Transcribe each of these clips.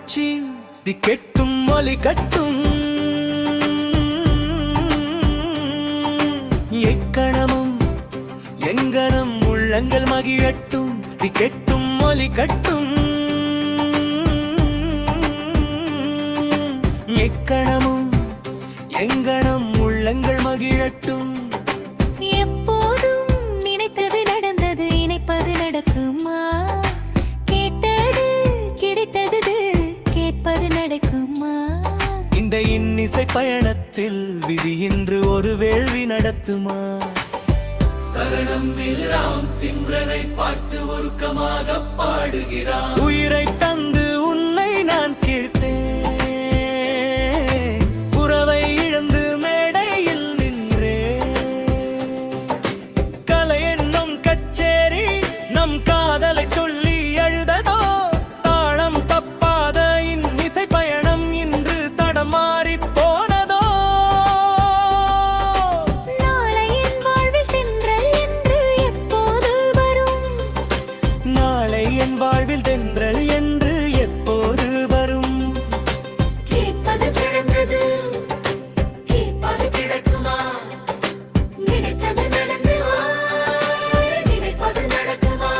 காட்சி கெட்டும் ஒலி கட்டும் எக்கணமும் எங்கனம் உள்ளங்கள் மகிழட்டும் கெட்டும் ஒலி கட்டும் எக்கணமும் எங்கனம் உள்ளங்கள் மகிழட்டும். எப்போதும் நினைத்தது நடந்தது, இணைப்பது நடக்குமா? கேட்டது கிடைத்தது, கேட்பது நடக்குமா? இந்த இன்னிசை பயணத்தில் விதி இன்று ஒரு வேள்வி நடத்துமா? சரணம் ராம் சிம்ரனை பார்த்து உருக்கமாக பாடுகிறான். உயிரை தந்து உன்னை நான் கேட்டேன், உறவை இழந்து மேடையில் நின்றே. கலை என்னும் கச்சேரி நம் காதலை சொல்லி அழுததோ, தாளம் தப்பாத இன்னிசை பயணம் இன்று தடமாறி போனதோ. நாளை என் வாழ்வில் தென்றல் என்று எப்போது வரும்? நாளை என் வாழ்வில் தென்றல் என்று எப்போது வரும்? கேட்பது கிடந்தது, கேட்பது கிடைக்குமா? நினைப்பது நடக்குமா? நினைப்பது நடக்குமா?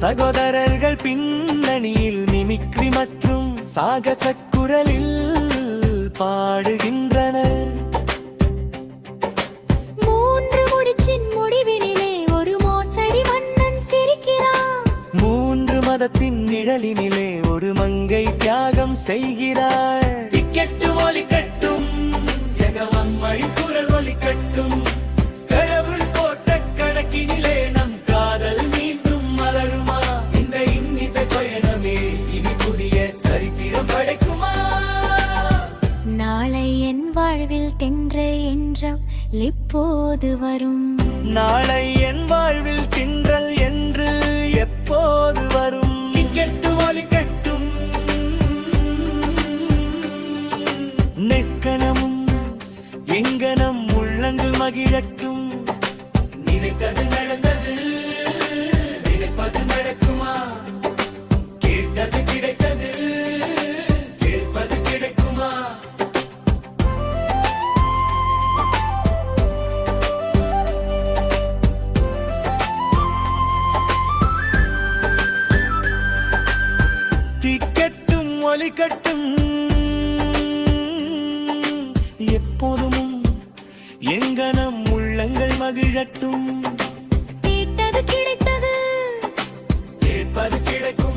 சகோதரர்கள் பின்னணியில் மிமிக்ரி மற்றும் சாகச குரலில் பாடுகின்றனர். மூன்று முடிச்சின் முடிவினிலே ஒரு மோசடி மன்னன் சிரிக்கிறான். மூன்று மதத்தின் நிழலினிலே ஒரு மங்கை தியாகம் செய்கிறாள். டிக்கெட்டு ஒலி கட்டும், எகவம் மழி குரல் ஒலி கட்டும். கடவுள் போட்ட கணக்கினிலே நம் காதல் மீண்டும் மலருமா? இந்த இன்னிசை பயணமே இனி புதிய சரித்திரம் படைக்குமா? நாளை என் வாழ்வில் தென்றல் என்றால் எப்போது வரும்? நாளை என் வாழ்வில் தின்றல் என்று எப்போது வரும்? டிக்கெட்டு ஒலி கட்டும், நெக்கணமும் எங்கனம் உள்ளங்கள் மகிழட்டும். நினைத்தது நடந்தது, நினைப்பது நடக்குமா? கேட்டது கிடைத்தது, கேட்பது கிடைக்குமா? டிக்கெட்டும் ஒலி கட்டும், எப்போதும் எங்கனம் உள்ளங்கள் மகிழட்டும். கேட்டது கிடைத்தது, கேட்பது கிடைக்கும்.